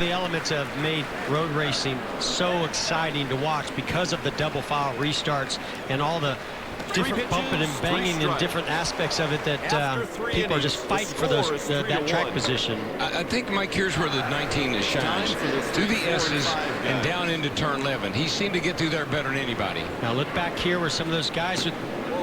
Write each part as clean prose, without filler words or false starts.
The elements have made road racing so exciting to watch because of the double file restarts and all the different bumping and banging and different aspects of it that people are just fighting for those that track position. I think, Mike, here's where the 19 shines. Through the S's and down into turn 11. He seemed to get through there better than anybody. Now look back here where some of those guys with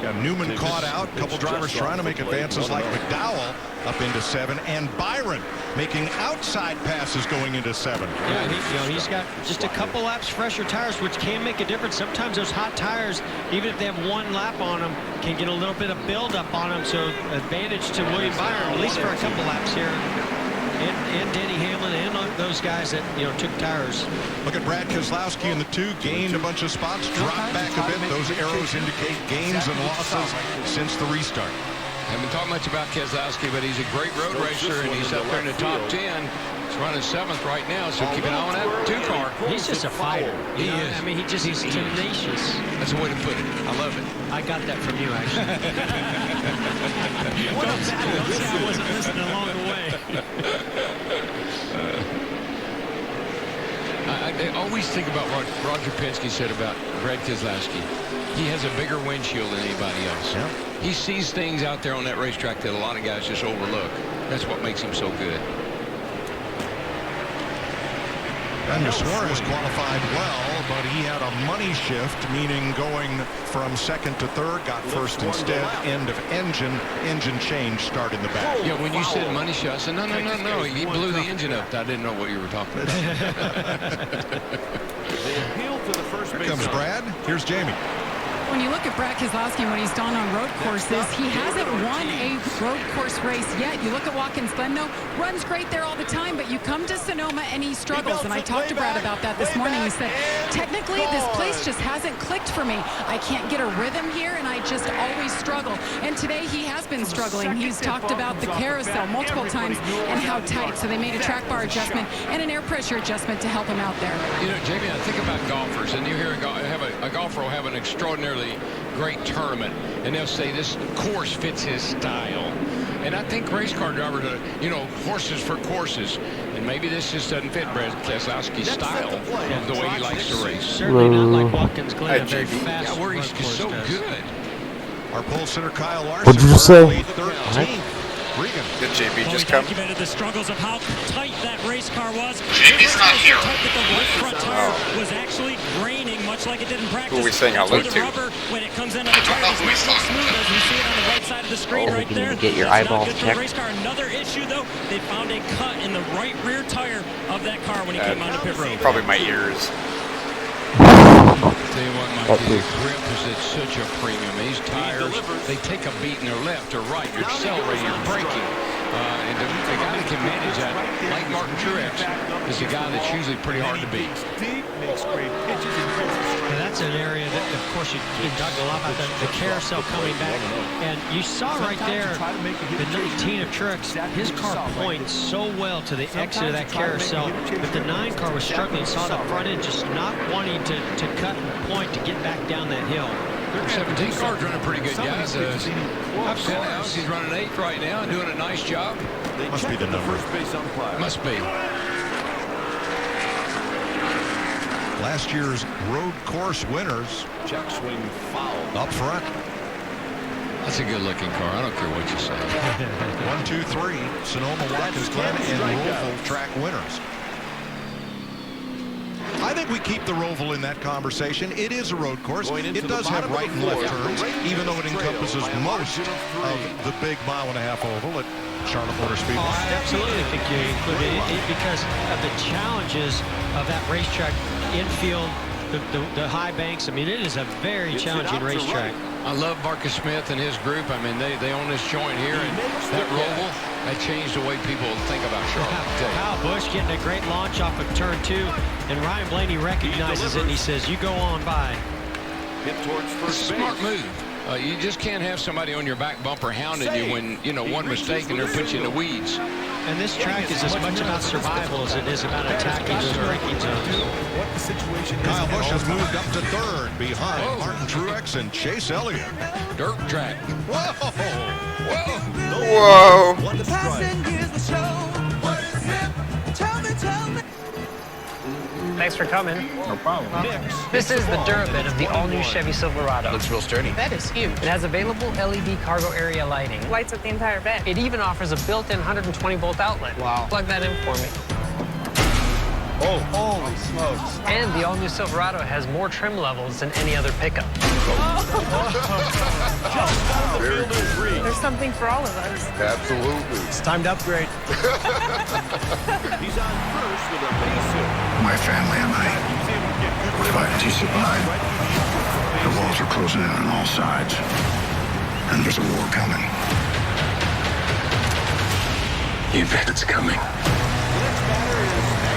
got Newman caught out. A couple drivers trying to make advances like McDowell up into 7, and Byron making outside passes going into 7. Yeah, he's got just a couple laps fresher tires, which can make a difference. Sometimes those hot tires, even if they have one lap on them, can get a little bit of buildup on them. So advantage to William Byron, at least for a couple laps here. And Denny Hamlin and those guys that, took tires. Look at Brad Keselowski in the 2, gained a bunch of spots, dropped back a bit. Those arrows indicate gains and losses since the restart. Haven't talked much about Keselowski, but he's a great road racer, and he's up there in the top 10. He's running 7th right now, so keep an eye on that 2 car. He's just a fighter. He is. I mean, he's tenacious. That's the way to put it. I love it. I got that from you, actually. Don't say I wasn't listening along the way. I always think about what Roger Penske said about Brad Keselowski. He has a bigger windshield than anybody else. Yeah. He sees things out there on that racetrack that a lot of guys just overlook. That's what makes him so good. Daniel Suarez qualified well, but he had a money shift, meaning going from 2nd to 3rd, got 1st instead. End of engine change, start in the back. Yeah, when you said money shot, I said, no, he blew the engine up. I didn't know what you were talking about. Here comes Brad. Here's Jamie. When you look at Brad Keselowski, when he's done on road courses, he hasn't won a road course race yet. You look at Watkins Glen, though, runs great there all the time, but you come to Sonoma and he struggles. And I talked to Brad about that this morning. He said, technically, this place just hasn't clicked for me. I can't get a rhythm here, and I just always struggle. And today he has been struggling. He's talked about the carousel multiple times and how tight. So they made a track bar adjustment and an air pressure adjustment to help him out there. Jamie, I think about golfers, and you hear a golfer will have an extraordinarily great tournament, and they'll say this course fits his style. And I think race car drivers are, horses for courses. And maybe this just doesn't fit Brad Keselowski's style of the way he likes to race. Certainly not like Watkins Glen, a very fast where he's so good. Our pole sitter, Kyle Larson. What'd you say? 13th. Regan. Did JB just come? Documented the struggles of how tight that race car was. JB's not here. So tight that the right front tire was actually graining, much like it did in practice. Who are we saying hello the to? rubber, when it comes into the tire, is not so smooth as we see it on the right side of the screen right there. Get your That's eyeballs not good for checked. the race car. Another issue, though, they found a cut in the right rear tire of that car when he came onto pit road. Probably my ears. Tell you what, Mike, the grip is at such a premium. These tires, they take a beat in their left or right. You're accelerating, you're braking. And the guy that can manage that, like Martin Truex, is a guy that's usually pretty hard to beat. And that's an area that, of course, you talked a lot about the carousel coming back. And you saw right there the 19 of Truex, his car points so well to the exit of that carousel, but the 9 car was struggling. Saw the front end just not wanting to cut and point to get back down that hill. 17 car's running pretty good, guys. He's running 8th right now and doing a nice job. Must be the number. Must be. Last year's road course winners. Check swing foul. Up front. That's a good-looking car. I don't care what you say. 1, 2, 3. Sonoma, Watkins Glen, and Roval track winners. I think we keep the Roval in that conversation. It is a road course. It does have right and left turns, even though it encompasses most of the big mile-and-a-half oval at Charlotte Motor Speedway. I absolutely think you include it because of the challenges of that racetrack, infield, the high banks. I mean, it is a very challenging racetrack. I love Marcus Smith and his group. I mean, they own this joint here, and that Roval, that changed the way people think about Charlotte. Kyle Busch getting a great launch off of turn 2, and Ryan Blaney recognizes it, and he says, "You go on by." It's a smart move. You just can't have somebody on your back bumper hounding you when, one mistake and they're putting you in the weeds. And this track is as much about survival as it is about attacking those braking zones. Kyle Busch has moved up to 3rd behind Martin Truex and Chase Elliott. Dirt track. Whoa! Whoa! Thanks for coming. No problem. This is the Durabit of the all-new Chevy Silverado. Looks real sturdy. That is huge. It has available LED cargo area lighting. Lights up the entire bed. It even offers a built-in 120-volt outlet. Wow. Plug that in for me. Oh, holy smokes. And the all-new Silverado has more trim levels than any other pickup. There's something for all of us. Absolutely. It's time to upgrade. He's on first with a base hit. My family and I, we're fighting to survive. The walls are closing in on all sides. And there's a war coming. You bet it's coming.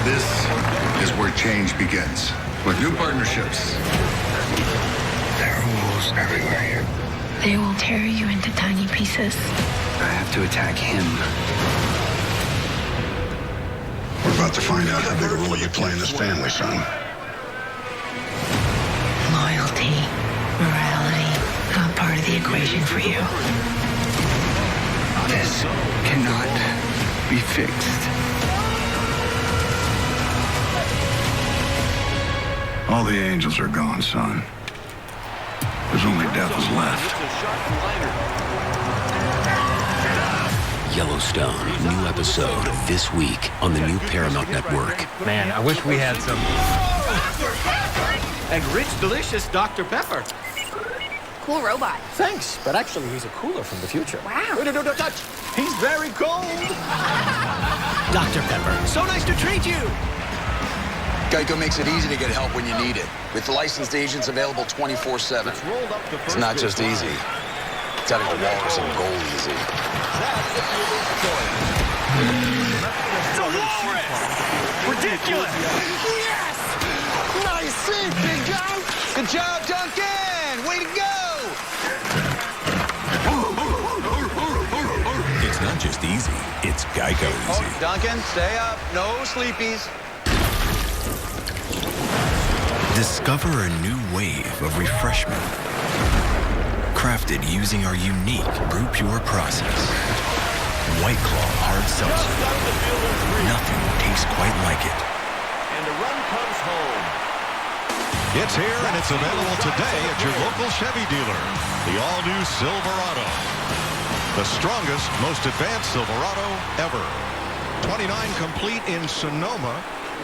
This is where change begins. With new partnerships. There are wolves everywhere here. They will tear you into tiny pieces. I have to attack him. We're about to find out how big a role you play in this family, son. Loyalty, morality, not part of the equation for you. This cannot be fixed. All the angels are gone, son. There's only devils left. Yellowstone, new episode this week on the new Paramount Network. Man, I wish we had some. And rich, delicious Dr. Pepper. Cool robot. Thanks, but actually he's a cooler from the future. Wow. Wait, don't touch. He's very cold. Dr. Pepper, so nice to treat you. Geico makes it easy to get help when you need it. With licensed agents available 24/7. It's not just easy. It's having a walrus and goal easy. It's a walrus! Ridiculous! Yes! Nice save, big guy! Good job, Duncan! Way to go! It's not just easy, it's Geico easy. Duncan, stay up. No sleepies. Discover a new wave of refreshment. Crafted using our unique Brew Pure process. White Claw Hard Seltzer. Nothing tastes quite like it. And the run comes home. It's here and it's available today at your local Chevy dealer. The all-new Silverado. The strongest, most advanced Silverado ever. 29 complete in Sonoma.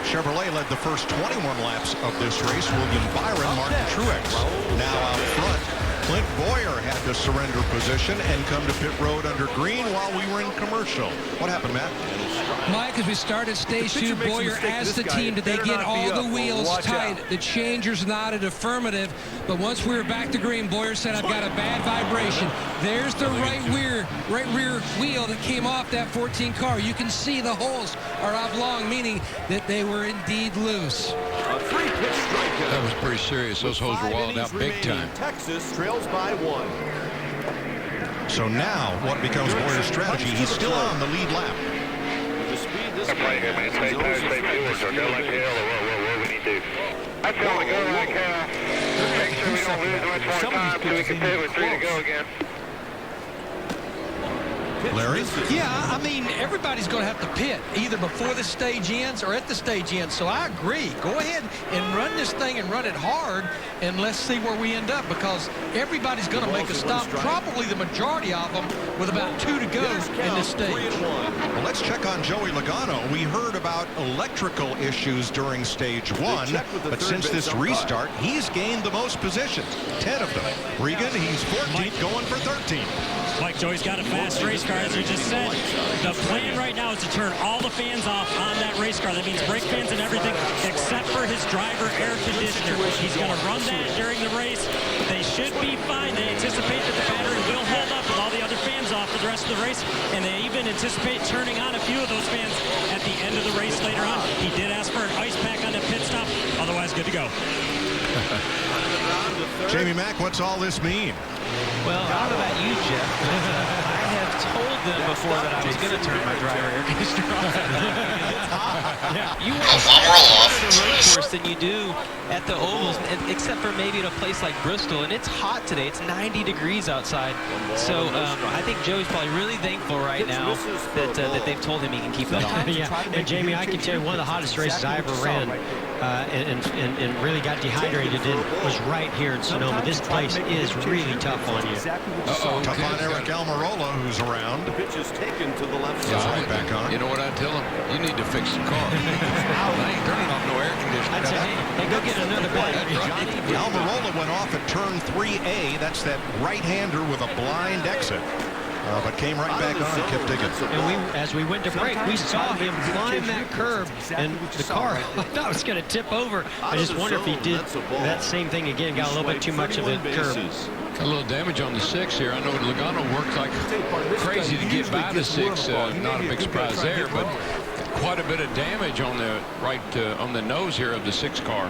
Chevrolet led the first 21 laps of this race. William Byron, Martin Truex. Now out front, Clint Boyer had to surrender position and come to pit road under green while we were in commercial. What happened, Matt? Mike, as we started stage 2, Boyer asked the team, did they get all the wheels tight? The changers nodded affirmative, but once we were back to green, Boyer said, I've got a bad vibration. There's the right rear wheel that came off that 14 car. You can see the holes are oblong, meaning that they were indeed loose. A 3-pitch strikeout. That was pretty serious. Those holes were walled out big time. Texas trails by 1. So now, what becomes Boyer's strategy? He's still on the lead lap. With the speed this I'm right here, man. Stay close, stay forward, or go like hell, or what we need to do. I feel like go like make sure we don't lose much more time so we can pit with 3 to go again. Larry? Yeah, I mean, everybody's going to have to pit, either before the stage ends or at the stage ends. So I agree. Go ahead and run this thing and run it hard, and let's see where we end up, because everybody's going to make a stop, probably the majority of them, with about 2 to go in this stage. Well, let's check on Joey Logano. We heard about electrical issues during stage 1, but since this restart, he's gained the most positions, 10 of them. Regan, he's 14th, going for 13. Mike, Joey's got a fast race car, as you just said. The plan right now is to turn all the fans off on that race car. That means brake fans and everything, except for his driver air conditioner. He's going to run that during the race. They should be fine. They anticipate that the battery will hold up with all the other fans off for the rest of the race, and they even anticipate turning on a few of those fans at the end of the race later on. He did ask for an ice pack on the pit stop. Otherwise, good to go. Jamie Mack, what's all this mean? Well, I don't know about you, Jeff, but I have told them before that I was going to turn my driver air conditioner off. You want to the road course than you do at the ovals, except for maybe at a place like Bristol. And it's hot today. It's 90 degrees outside. So I think Joey's probably really thankful right now that they've told him he can keep that on. Yeah, and Jamie, I can tell you one of the hottest races I ever ran and really got dehydrated in was right here in Sonoma. This place is really tough on you. Tough on Eric Almirola, who's around. The pitch is taken to the left He's side. right back on. You know what I tell him? You need to fix the car. I ain't turning off no air conditioner. I'd say, hey, go get another battery. Almirola went off at turn 3A. That's that right-hander with a blind exit. But came right back on and kept digging. And as we went to break, we saw him climb that curb, and the car, I thought it was going to tip over. I just wonder if he did that same thing again, got a little bit too much of the curb. Got a little damage on the 6 here. I know Logano worked like crazy to get by the 6. Not a big surprise there, but quite a bit of damage on the on the nose here of the 6 car.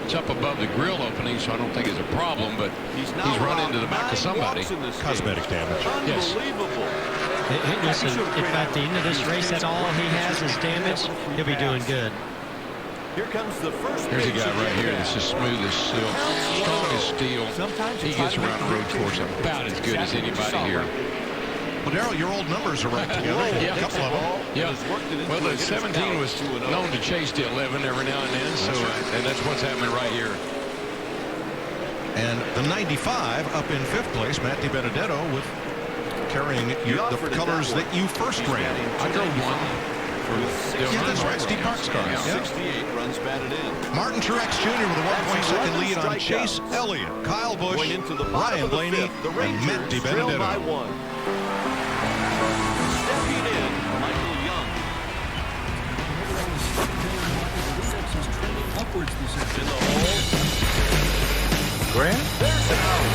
It's up above the grill opening, so I don't think it's a problem, but he's run into the back of somebody. Cosmetic damage. Yes. Listen, if at the end of this race that's all he has is damage, he'll be doing good. Here comes the first. Here's a guy right here that's as smooth as silk, strong as steel. He gets around the road course about as good as anybody here. Well, Darrell, your old numbers are right together. Yeah. A couple of them. Yeah. Well, the 17 was known to chase the 11 every now and then, so and that's what's happening right here. And the 95 up in 5th place, Matt DiBenedetto with carrying the colors that you first ran. I drove one. Yeah, that's right, Steve Park's car. Yeah. 68 runs batted in. Martin Truex Jr. with a 1.2 lead on Chase Elliott, Kyle Busch, Ryan Blaney, and Matt DiBenedetto. Stepping in, Michael Young. Upwards in the hole. Grant? There's an out.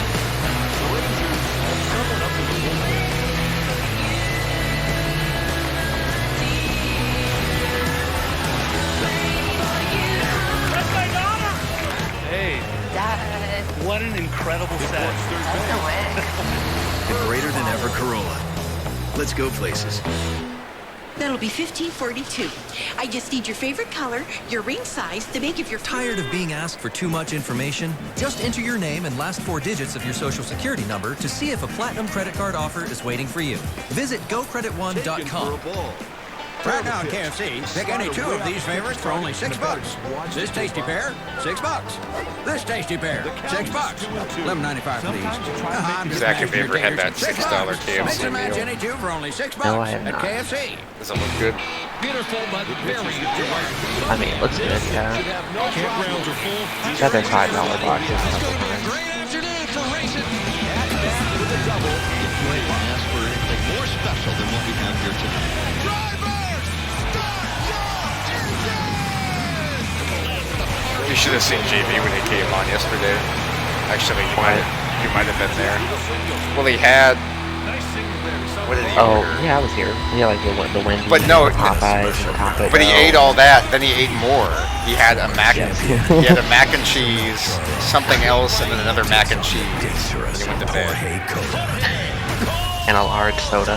The Rangers have someone up in the hole. Hey, Dad. What an incredible set. The greater than ever Corolla. Let's go places. That'll be $15.42. I just need your favorite color, your ring size, the make of your... Tired of being asked for too much information? Just enter your name and last 4 digits of your social security number to see if a platinum credit card offer is waiting for you. Visit GoCreditOne.com. Right now at KFC, pick any 2 of these favorites for only $6. This tasty pair, $6. This tasty pair, $6. $11.95, please. Zach, have you ever had that $6 KFC Mix and match meal? any 2 for only $6 No, I have at not. KFC. Does it look good? Beautiful, but very I mean, it looks good, yeah. Campgrounds are full. Got their $5 boxes a couple times. Great afternoon for racing. Ask for anything more special than what we have here tonight. You should have seen JB when he came on yesterday. Actually, you might have been there. Well, he had. What did he order? Yeah, I was here. Yeah, like the Wendy's, But no, the Popeyes, and the Taco but he Bell. ate all that. Then he ate more. He had a mac. Yes. He had a mac and cheese, something else, and then another mac and cheese. And he went to bed. And a large soda.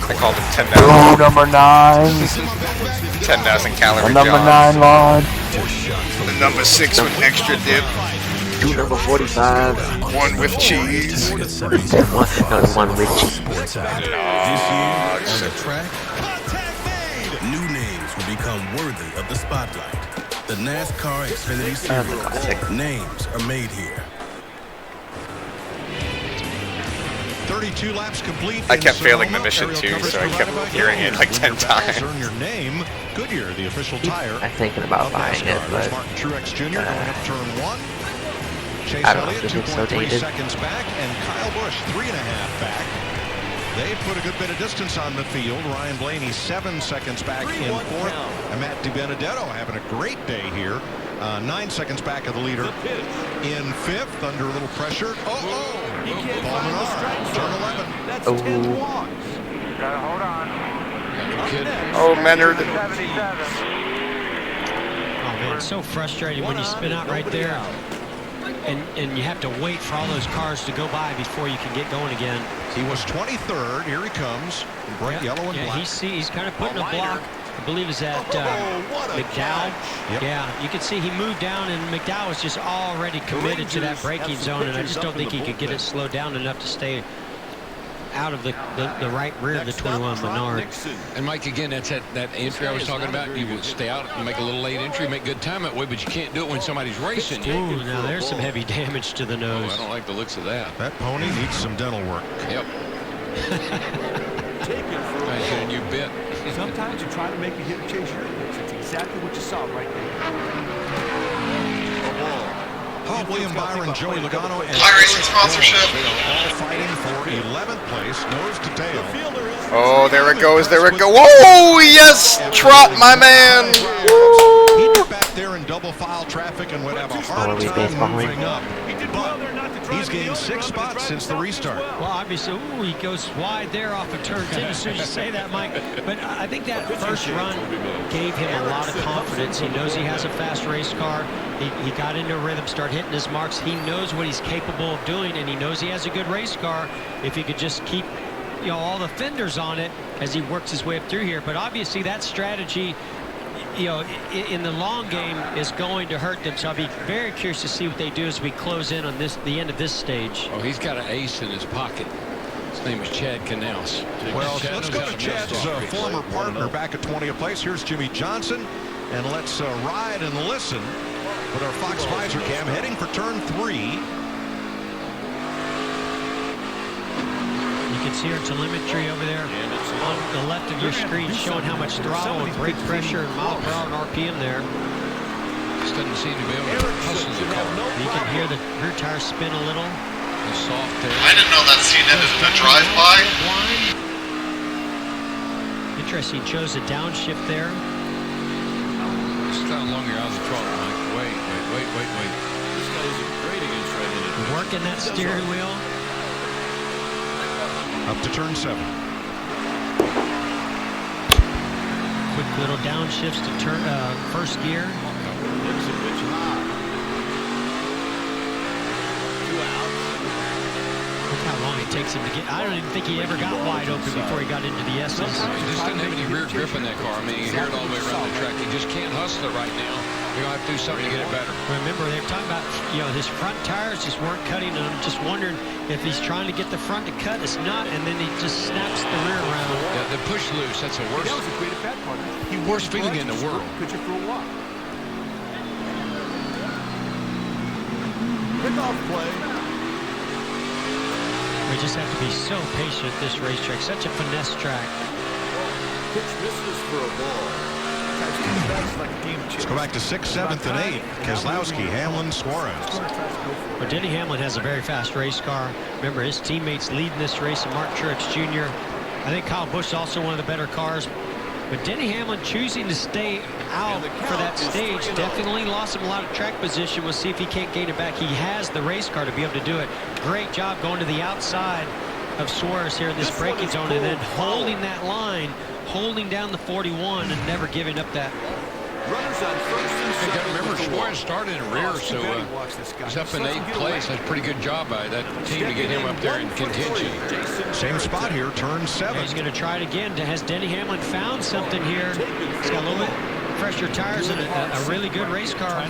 I called him 10,000. Ooh, number 9. 10,000 calorie. A number John. 9 large. The number 6 with extra dip. 2 number 45. 1 with cheese. One with cheese. New names will become worthy of the spotlight. The NASCAR Xfinity Series. Names are made here. 32 laps complete. I kept failing the mission too, so I kept hearing it like 10 times. Earn your name. Goodyear, the official tire. I'm thinking about buying it, but Martin Truex Jr. going up turn 1. Chase I don't know Elliott if it's so 2.3 dated. seconds back, and Kyle Busch 3.5 back. They put a good bit of distance on the field. Ryan Blaney 7 seconds back in 4th. And Matt DiBenedetto having a great day here. 9 seconds back of the leader in 5th, under a little pressure. Paul Menard, turn 11. That's 10 walks. Gotta hold on. Oh, Menard. Oh, man, it's so frustrating when you spin out right there. And you have to wait for all those cars to go by before you can get going again. He was 23rd. Here he comes. Bright yellow and black. He's kind of putting a block. I believe is at McDowell. Yep. Yeah, you can see he moved down, and McDowell was just already committed to that braking zone, and I just don't think he could get it slowed down enough to stay out of the right rear of the 21 Menard. And Mike, again, that's that entry I was talking about. You would stay out and make a little late entry, make good time that way, but you can't do it when somebody's racing you. Ooh, now there's some heavy damage to the nose. Oh, I don't like the looks of that. That pony needs some dental work. Yep. I get a new bit. Sometimes you try to make a hitter chase your pitch. That's exactly what you saw right there. Paul, William Byron, Joey Logano, and Fly Racing sponsorship. all fighting for 11th place, nose to tail. Oh, there it goes. There it goes. Whoa, yes, Trot, my man. He'd get back there in double file traffic and would have a hard time moving up. But he's gained 6 spots since the restart. Well, obviously, ooh, he goes wide there off of turn 10 as soon as you say that, Mike. But I think that first run gave him a lot of confidence. He knows he has a fast race car. He got into a rhythm, started hitting his marks. He knows what he's capable of doing, and he knows he has a good race car if he could just keep, you know, all the fenders on it as he works his way up through here. But obviously that strategy, you know, in the long game is going to hurt them. So I'll be very curious to see what they do as we close in on the end of this stage. Oh, he's got an ace in his pocket. His name is Chad Canals. Well, let's go to Chad's former partner back at 20th place. Here's Jimmy Johnson, and let's ride and listen with our Fox Visor cam heading for turn 3. You can see our telemetry over there on the left of your screen showing how much throttle and brake pressure and mile per hour and RPM there. Just doesn't seem to be able to hustle the car. You can hear the rear tire spin a little. It's soft there. I didn't know that scene ended in a drive-by. Interesting, chose a downshift there. Just how long you're out of the throttle, Mike. Wait. This guy isn't great against right-handed. Working that steering wheel. Up to turn 7. Quick little downshifts to turn first gear. Look how long it takes him to get. I don't even think he ever got wide open before he got into the S's. He just doesn't have any rear grip in that car. I mean, you hear it all the way around the track. He just can't hustle it right now. You're going to have to do something to get it better. Remember, they're talking about, you know, his front tires just weren't cutting, and I'm just wondering if he's trying to get the front to cut. It's not, and then he just snaps the rear around. Yeah, the push loose, that's the worst. That was a great at-bat partner. Worst feeling in the world. Pitcher for a walk. Pickoff play. We just have to be so patient at this racetrack. Such a finesse track. Pitch misses for a ball. Let's go back to 6th, 7th, and 8th. Keselowski, Hamlin, Suarez. Well, Denny Hamlin has a very fast race car. Remember, his teammates leading this race, and Mark Truex Jr. I think Kyle Busch is also one of the better cars. But Denny Hamlin choosing to stay out for that stage definitely lost him a lot of track position. We'll see if he can't gain it back. He has the race car to be able to do it. Great job going to the outside of Suarez here in this braking zone, and then holding that line, holding down the 41 and never giving up that. Runners on first and You got to second. remember, Suarez started in rear, so he's up in 8th place. That's a pretty good job by that team to get him up there in contention. Same spot here, turn 7. He's going to try it again. Has Denny Hamlin found something here? He's got a little bit fresher tires and a really good race car.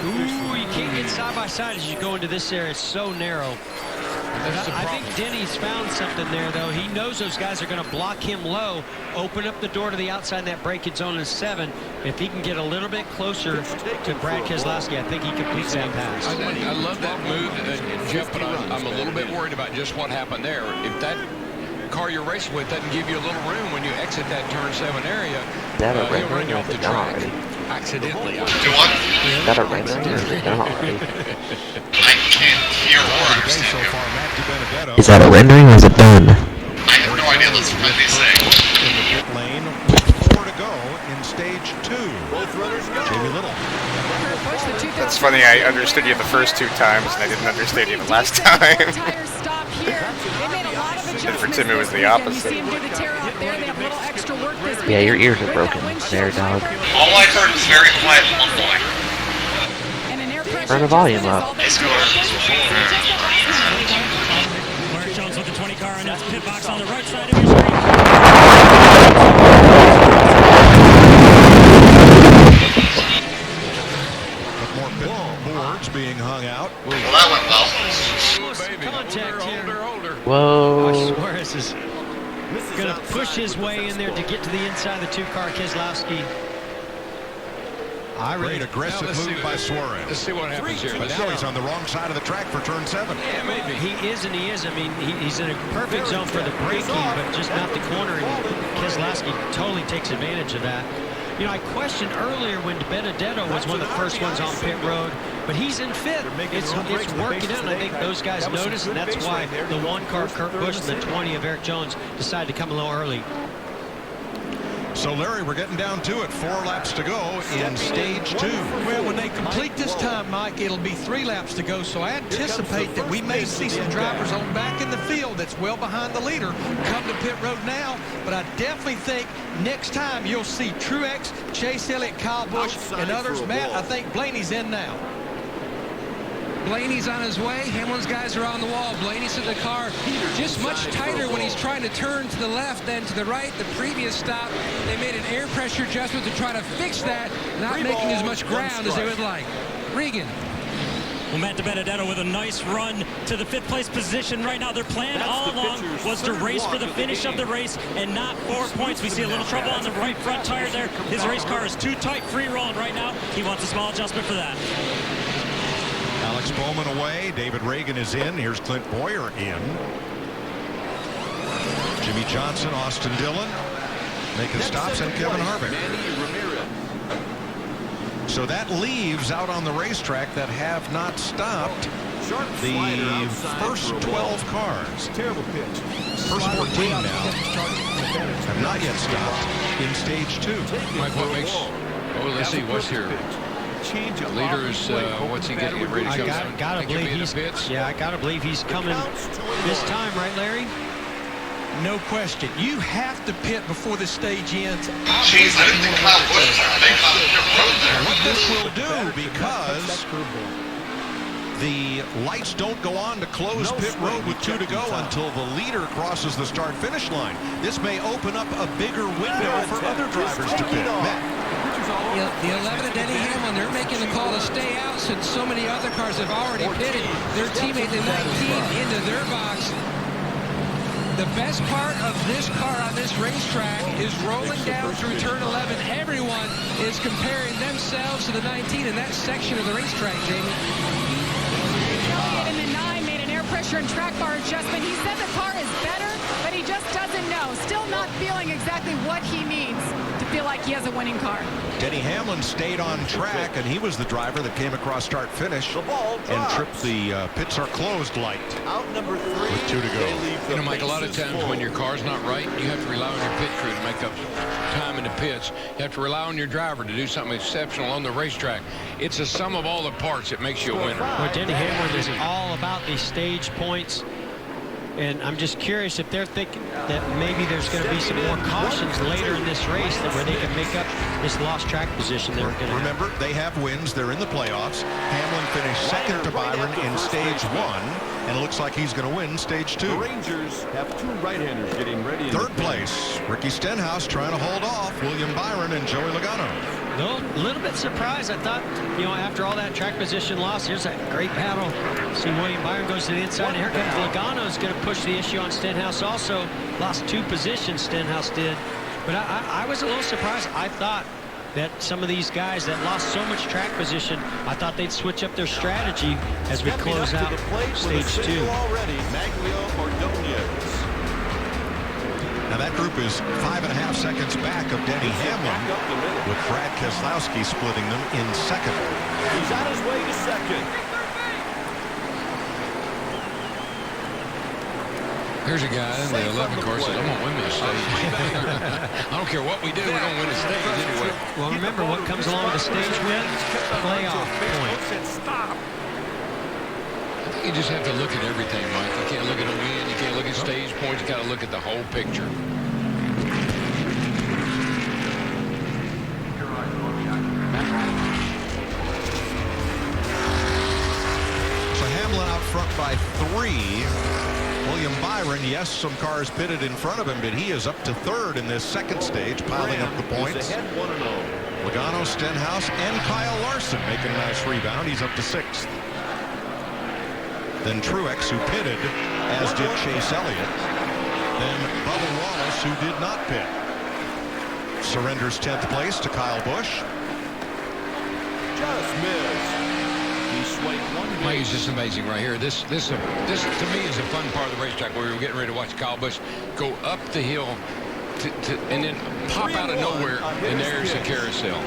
Ooh, you can't get side by side as you go into this area. It's so narrow. I think Denny's found something there, though. He knows those guys are going to block him low, open up the door to the outside in that braking zone in 7. If he can get a little bit closer to Brad Keselowski, I think he completes that pass. I love that move, Jeff, but I'm a little bit worried about just what happened there. If that car you're racing with doesn't give you a little room when you exit that turn 7 area, he'll run you off the track. Accidentally. Do what? Is that a rendering or is it done already? I can't hear or understand So you. far, Matt DiBenedetto. Is that a rendering or is it done? I have no idea what Smitty's saying. In the pit lane, with 4 to go in stage 2. Both runners go. Jamie Little. It's funny, I understood you the first 2 times, and I didn't understand you the last time. Tires stop here. They made a lot of adjustments. And for Tim, it was the opposite. You see him do the tear out there. They have a little extra work this Yeah, your week. ears are broken there, dog. All I heard was very quiet one boy. And an air pressure Turn the volume up. Hey, Scooter. Mark Jones with the 20 car on his pit box on the right side of your screen. With more pit boards being hung out. Well, that went well. Contact here. Whoa. Suarez is his way in there to get to the inside of the two-car. Keselowski. Great aggressive move by Suarez. Let's see what happens here. But now he's on the wrong side of the track for turn 7. Yeah, maybe. He is and he is. I mean, he's in a perfect zone for the braking, but just not the corner. And Keselowski totally takes advantage of that. You know, I questioned earlier when Benedetto was one of the first ones on pit road, but he's in 5th. It's working out, and I think those guys noticed, and that's why the 1-car Kurt Busch and the 20 of Eric Jones decided to come a little early. So, Larry, we're getting down to it. 4 laps to go in stage 2. Well, when they complete this time, Mike, it'll be 3 laps to go. So I anticipate that we may see some drivers on back in the field that's well behind the leader come to pit road now. But I definitely think next time you'll see Truex, Chase Elliott, Kyle Busch, and others. Matt, I think Blaney's in now. Blaney's on his way. Hamlin's guys are on the wall. Blaney's in the car just much tighter when he's trying to turn to the left than to the right. The previous stop, they made an air pressure adjustment to try to fix that, not making as much ground as they would like. Regan. Well, Matt DiBenedetto with a nice run to the 5th place position right now. Their plan all along was to race for the finish of the race and not 4 points. We see a little trouble on the right front tire there. His race car is too tight, free rolling right now. He wants a small adjustment for that. Alex Bowman away. David Reagan is in. Here's Clint Boyer in. Jimmy Johnson, Austin Dillon making stops, and Kevin Harvick. So that leaves out on the racetrack that have not stopped the first 12 cars. Terrible pitch. First 14 now have not yet stopped in stage 2. Mike, what makes... Oh, let's see what's here. The leader's, what's he getting ready to come? I gotta believe he's, yeah, I gotta believe he's coming this time, right, Larry? No question. You have to pit before the stage ends. What this will do, because the lights don't go on to close pit road with 2 to go until the leader crosses the start-finish line. This may open up a bigger window for other drivers to pit. Matt. The 11 of Denny Hamlin, they're making the call to stay out since so many other cars have already pitted their teammate, the 19, into their box. The best part of this car on this racetrack is rolling down through turn 11. Everyone is comparing themselves to the 19 in that section of the racetrack, Jamie. Elliott in the 9 made an air pressure and track bar adjustment. He said the car is better, but he just doesn't know. Still not feeling exactly what he needs to feel like he has a winning car. Denny Hamlin stayed on track, and he was the driver that came across start-finish and tripped the pits are closed light with 2 to go. You know, Mike, a lot of times when your car's not right, you have to rely on your pit crew to make up time in the pits. You have to rely on your driver to do something exceptional on the racetrack. It's a sum of all the parts that makes you a winner. Well, Denny Hamlin is all about these stage points. And I'm just curious if they're thinking that maybe there's going to be some more cautions later in this race that where they can make up this lost track position they're going to have. Remember, they have wins. They're in the playoffs. Hamlin finished second to Byron in stage 1, and it looks like he's going to win stage 2. The Rangers have 2 right-handers getting ready. Third place, Ricky Stenhouse trying to hold off William Byron and Joey Logano. A little bit surprised. I thought, you know, after all that track position loss, here's that great battle. See William Byron goes to the inside, and here comes Logano, is going to push the issue on Stenhouse also. Lost 2 positions, Stenhouse did. But I was a little surprised. I thought that some of these guys that lost so much track position, I thought they'd switch up their strategy as we close out stage 2. Now that group is 5.5 seconds back of Denny Hamlin, with Brad Keselowski splitting them in second. He's on his way to second. Here's a guy in the 11 car says, I'm going to win this stage. I don't care what we do, we're going to win the stage anyway. Well, remember what comes along with a stage win? Playoff points. I think you just have to look at everything, Mike. You can't look at a win, you can't look at stage points, you got to look at the whole picture. So Hamlin out front by 3. William Byron, yes, some cars pitted in front of him, but he is up to 3rd in this second stage, piling up the points. Logano, Stenhouse, and Kyle Larson making a nice rebound. He's up to 6th. Then Truex, who pitted, as did Chase Elliott. Then Bubba Wallace, who did not pit, surrenders 10th place to Kyle Busch. Just missed. He swayed one Play is just amazing right here. This to me is a fun part of the racetrack where we were getting ready to watch Kyle Busch go up the hill and then pop out of nowhere, and there's the carousel.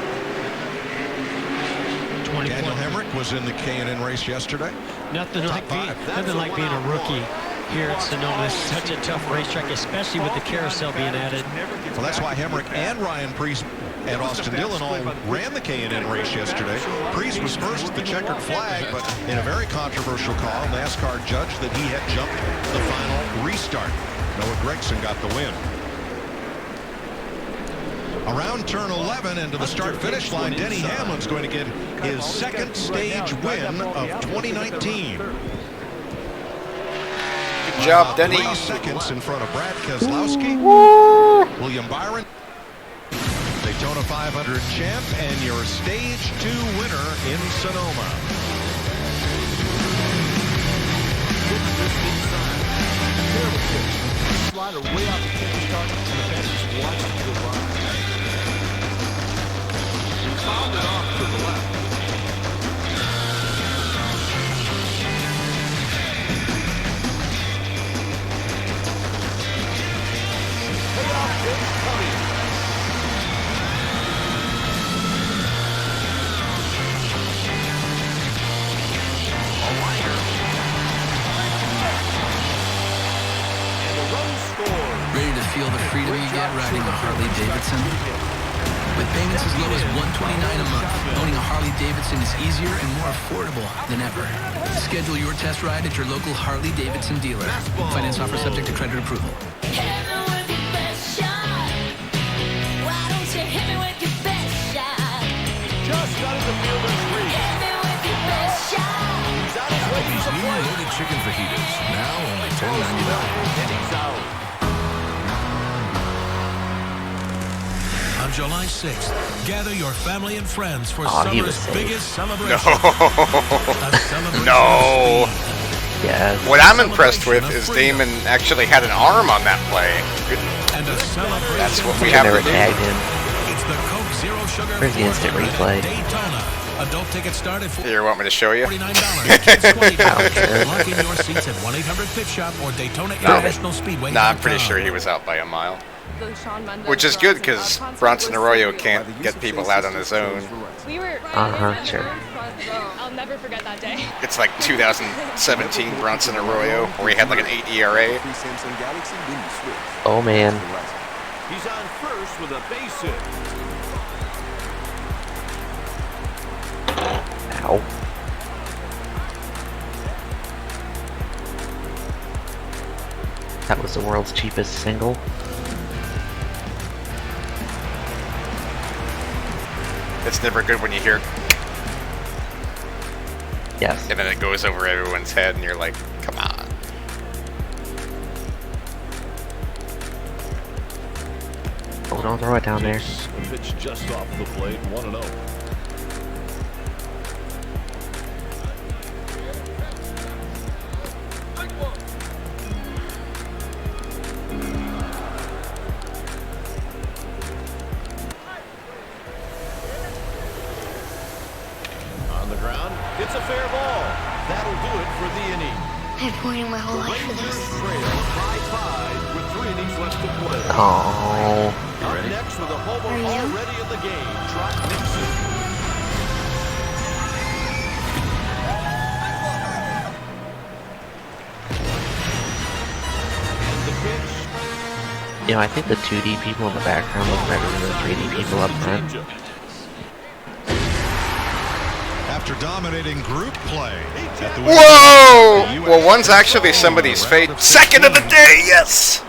Daniel Hemrick was in the K&N race yesterday. Nothing like being a rookie here at Sonoma. This is such a tough racetrack, especially with the carousel being added. Well, that's why Hemrick and Ryan Preece and Austin Dillon all ran the K&N race yesterday. Preece was first at the checkered flag, but in a very controversial call, NASCAR judged that he had jumped the final restart. Noah Gragson got the win. Around turn 11 into the start-finish line, Denny Hamlin's going to get his second stage win of 2019. Good job, Denny. 3 seconds in front of Brad Keselowski, William Byron, Daytona 500 champ, and your stage 2 winner in Sonoma. Slider way out the start, and the fence is watching the line. He fouled it off to the left. Payoff is coming. A liner. And the run score. Ready to feel the freedom you get riding a Harley Davidson? With payments as low as $129 a month, owning a Harley Davidson is easier and more affordable than ever. Schedule your test ride at your local Harley Davidson dealer. Finance offer subject to credit approval. Just got in the field and free. Applebee's new loaded chicken fajitas, now only $10.99. And he's out. On July 6th, gather your family and friends for he was summer's safe. biggest celebration. No. Yeah. What I'm impressed with is Damon actually had an arm on that play. And a celebration. That's what we They have never to do. tagged him. It's the Coke Zero Sugar Where's the instant replay? Daytona. Adult tickets start at Here, you want me to show you? $49. Kids $20. Lock in your seats at 1-800-PIT-SHOP or Daytona International Speedway. No, I'm pretty sure he was out by a mile. Which is good because Bronson Arroyo can't get people out on his own. Sure. I'll never forget that day. It's like 2017 Bronson Arroyo where he had like an 8 ERA. Oh man. He's on first with a base hit. Ow. That was the world's cheapest single. It's never good when you hear. Yes. And then it goes over everyone's head and you're like, come on. Oh, don't throw it down there. The pitch just off the plate, 1-0. On the ground, it's a fair ball. That'll do it for the inning. I've been waiting my whole life for this. Trail high 5 with 3 innings left to play. Oh. Up next with a homer already in the game, Trot Nixon. And the pitch. You know, I think the 2D people in the background look better than the 3D people up front. After dominating group play at the Whoa! Well, one's actually somebody's face. Second of the day, yes!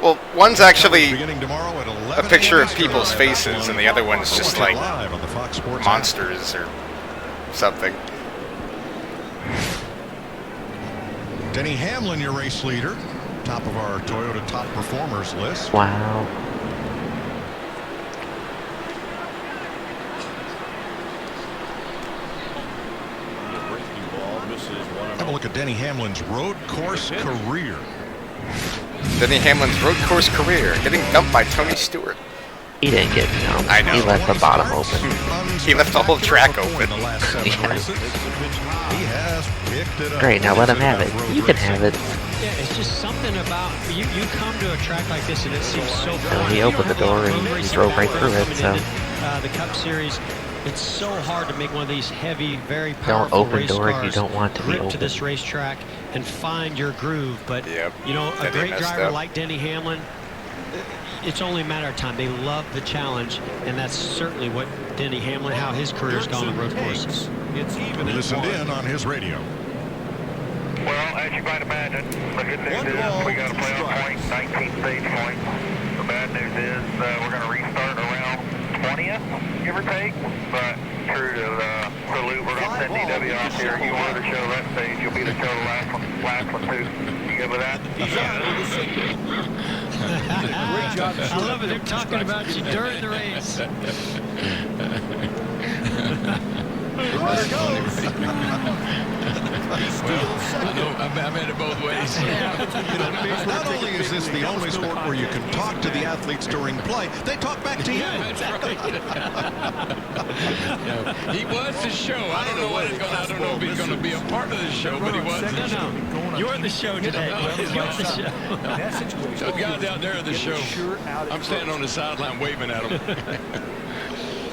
Well, one's actually a picture of people's faces, and the other one's just like monsters or something. Denny Hamlin, your race leader, top of our Toyota top performers list. Wow. Have a look at Denny Hamlin's road course career. Denny Hamlin's road course career, getting dumped by Tony Stewart. He didn't get dumped. I know. He left the bottom open. He left the whole track open. Great, now let him have it. You can have it. Yeah, it's just something about you come to a track like this and it seems so fun. He opened the door and he drove right through it. So the Cup Series, it's so hard to make one of these heavy, very don't powerful open race door if cars you don't want to be grip open. to this racetrack and find your groove. But you know, a Denny great messed driver up. like Denny Hamlin, it's only a matter of time. They love the challenge, and that's certainly what Denny Hamlin, how his career's gone on road courses. It's even. Listened in on his radio. Well, as you might imagine, the good news is we got a playoff point, 19 stage points. The bad news is we're going to restart around 20th, give or take. But true to the salute, we're going to send DW off here. You were the show that stage, you'll be the show the last one too. You good with that? Great job. I love it. They're talking about you during the race. I've had it both ways. Not only is this the only sport where you can talk to the athletes during play, they talk back to you. That's right. He was the show. I don't know what he's going to. I don't know if he's going to be a part of the show, but he was. No. You're the show today. You're the show. Those guys out there are the show. I'm standing on the sideline waving at them.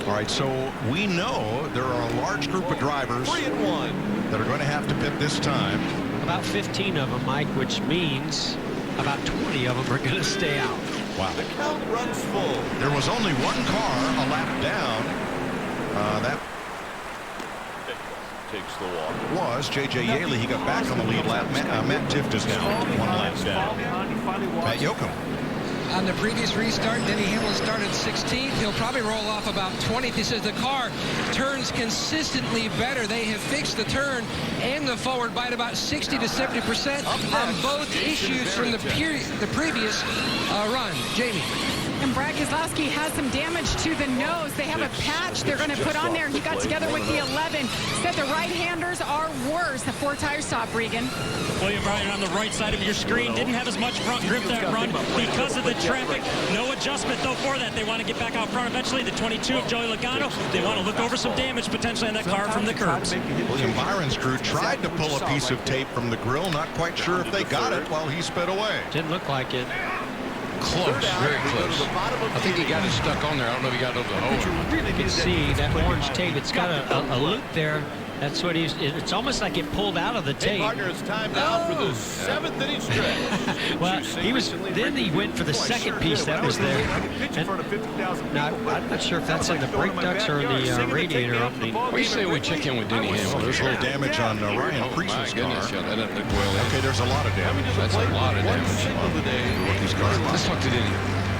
All right, so we know there are a large group of drivers that are going to have to pit this time. About 15 of them, Mike, which means about 20 of them are going to stay out. Wow. The count runs full. There was only one car a lap down. That takes the walk. Was J.J. Yaley. He got back on the lead lap. Matt Tifft is now 1 lap down. Matt Yoakum. On the previous restart, Denny Hamlin started 16th. He'll probably roll off about 20th. He says the car turns consistently better. They have fixed the turn and the forward by about 60 to 70% on both issues from the previous run. Jamie. And Brad Keselowski has some damage to the nose. They have a patch they're going to put on there. He got together with the 11. Said the right-handers are worse. The 4-tire stop, Regan. William Byron on the right side of your screen didn't have as much front grip that run because of the traffic. No adjustment, though, for that. They want to get back out front eventually. The 22 of Joey Logano. They want to look over some damage potentially on that car from the curbs. William Byron's crew tried to pull a piece of tape from the grill. Not quite sure if they got it while he sped away. Didn't look like it. Close, very close. I think he got it stuck on there. I don't know if he got it over the hole. You can see that orange tape. It's got a loop there. That's what it's almost like it pulled out of the tape. It's time out for the 7th inning stretch. Well, then he went for the second piece that was there. Now, I'm not sure if that's in the brake ducts or in the radiator opening. What do you say we check in with Denny Hamlin? There's a little damage on Ryan Preece's car. Yeah, that doesn't look well. Okay, there's a lot of damage. That's a lot of damage. Let's talk to Denny.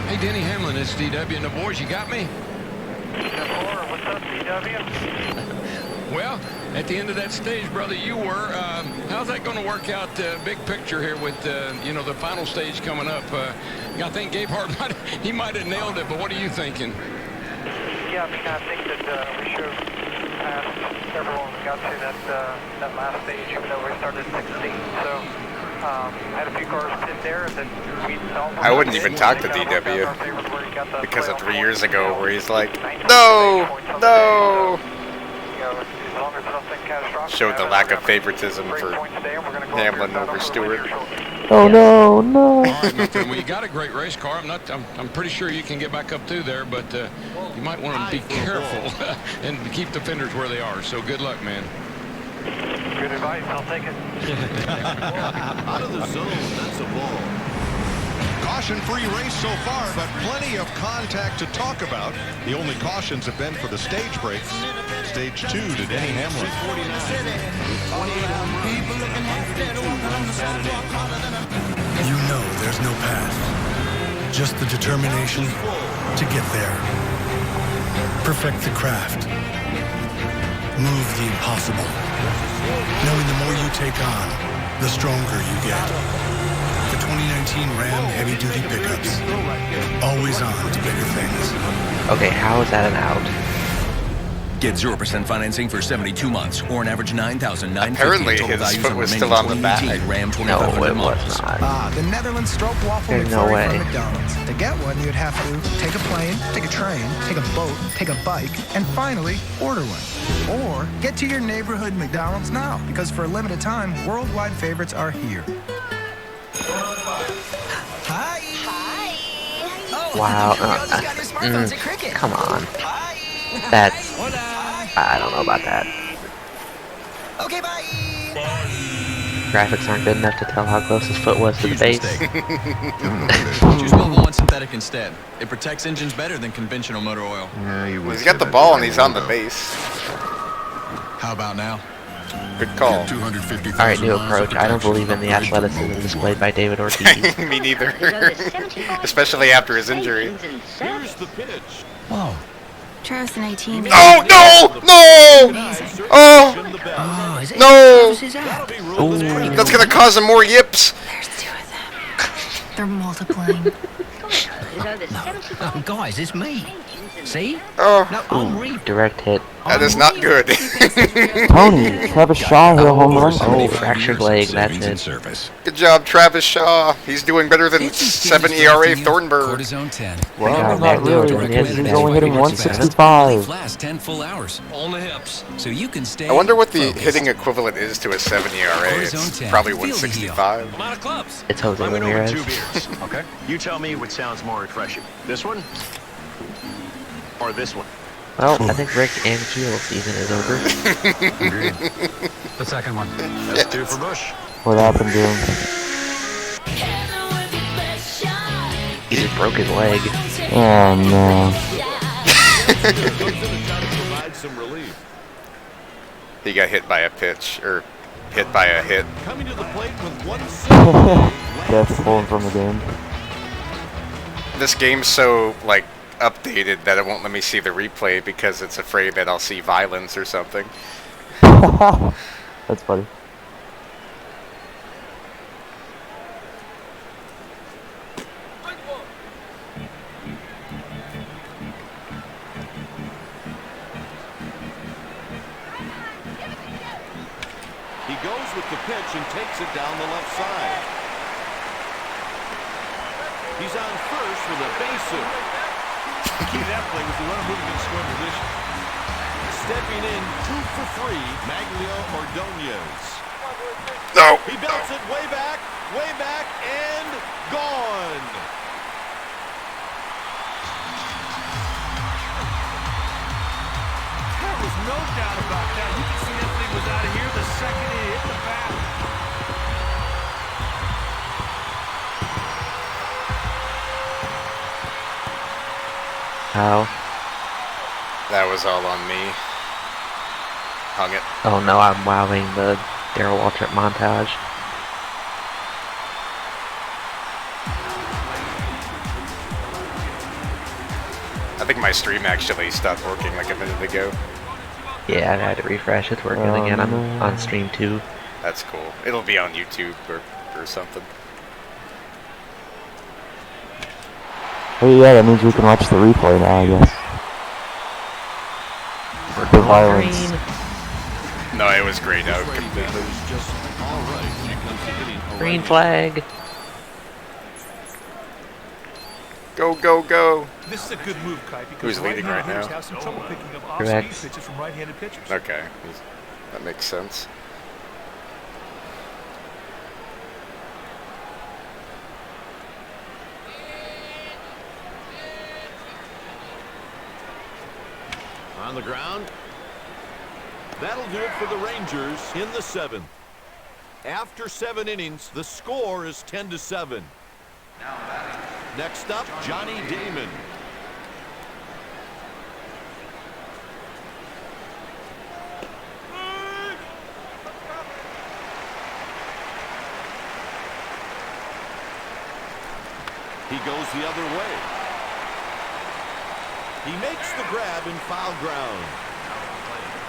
Hey, Denny Hamlin, it's DW and the boys. You got me? What's up, DW? Well, at the end of that stage, brother, you were. How's that going to work out, big picture here with, you know, the final stage coming up? I think Gabe Hart might have nailed it, but what are you thinking? Yeah, I think that we should have passed everyone we got to that last stage, even though we started 16. So I had a few cars pit there that we thought. I wouldn't even talk to DW because of 3 years ago where he's like, no. Showed the lack of favoritism for Hamlin over Stewart. Oh no. Well, you got a great race car. I'm pretty sure you can get back up through there, but you might want to be careful and keep the fenders where they are. So good luck, man. Good advice. I'll take it. Out of the zone. That's a ball. Caution-free race so far, but plenty of contact to talk about. The only cautions have been for the stage breaks. Stage 2 to Denny Hamlin. You know there's no path. Just the determination to get there. Perfect the craft. Move the impossible. Knowing the more you take on, the stronger you get. The 2019 Ram Heavy Duty Pickups. Always on to bigger things. Okay, how is that an out? Get 0% financing for 72 months, or an average $9,950 Apparently total his values foot on was remaining still on the back. 2018 Ram No, 2500 it models. was not. The Netherlands stroke waffle There's no McFlurry way. from McDonald's. To get one, you'd have to take a plane, take a train, take a boat, take a bike, and finally order one. Or get to your neighborhood McDonald's now, because for a limited time, worldwide favorites are here. Hi. Wow. Come on. That's. I don't know about that. Okay, bye. Graphics aren't good enough to tell how close his foot was to the base. Choose Mobil 1 Synthetic instead. It protects engines better than conventional motor oil. He's got the ball and he's on the base. How about now? Good call. Alright, new approach. I don't believe in the athleticism displayed by David Ortiz. Me neither. Especially after his injury. Here's the pitch. Whoa. Travis and 18. Oh, no! No! Oh! No! That's gonna cause him more yips. There's 2 of them. They're multiplying. Guys, it's me. See? Oh. No, I'm real. Direct hit. That is not good. Tony, Travis Shaw hit a home run. Oh, fractured leg. That's it. Good job, Travis Shaw. He's doing better than 7 ERA Thornburg. Cortisone 10. Well, not really. He's only hitting 165. Last 10 full hours on the hips, so you can stay. I wonder what the hitting equivalent is to a 7 ERA. It's probably 165. I'm out of clubs. It's Jose I'm going Ramirez. over 2 beers, okay? You tell me which sounds more refreshing. This one? Or this one? Well, I think Rick and Keel season is over. Agreed. The second one. That's 2 for Bush. What happened to him? He just broke his leg. Oh no. He got hit by a pitch, or hit by a hit. Coming to the plate with 1 That's pulling from the game. This game's so, like, updated that it won't let me see the replay because it's afraid that I'll see violence or something. That's funny. He goes with the pitch and takes it down the left side. He's on first with a base hit. The key to that play was the runner moving in scoring position. Stepping in 2 for 3, Maglio Ordonez. No. He belts it way back, and gone. There was no doubt about that. You can see that thing was out of here the second it hit the bat. How? That was all on me. Hung it. Oh no, I'm wowing the Darryl Waltrip montage. I think my stream actually stopped working like a minute ago. Yeah, I had to refresh. It's working again. I'm on stream 2. That's cool. It'll be on YouTube or something. Oh yeah, that means we can watch the replay now, I guess. The violence. No, it was grayed out completely. Green flag. Go, go, go. This is a good move, Kite, because Who's leading right now? have some trouble picking up Correct. off-speed pitches from right-handed pitchers. Okay, that makes sense. On the ground. That'll do it for the Rangers in the 7th. After 7 innings, the score is 10-7. Next up, Johnny Damon. He goes the other way. He makes the grab in foul ground.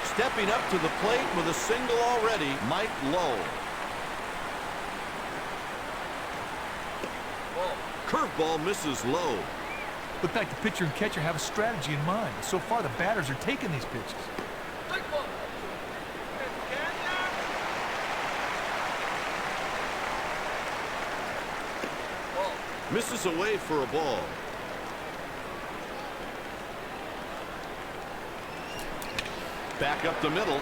Stepping up to the plate with a single already, Mike Lowe. Curveball misses Lowe. Looked like the pitcher and catcher have a strategy in mind. So far, the batters are taking these pitches. Misses away for a ball. Back up the middle.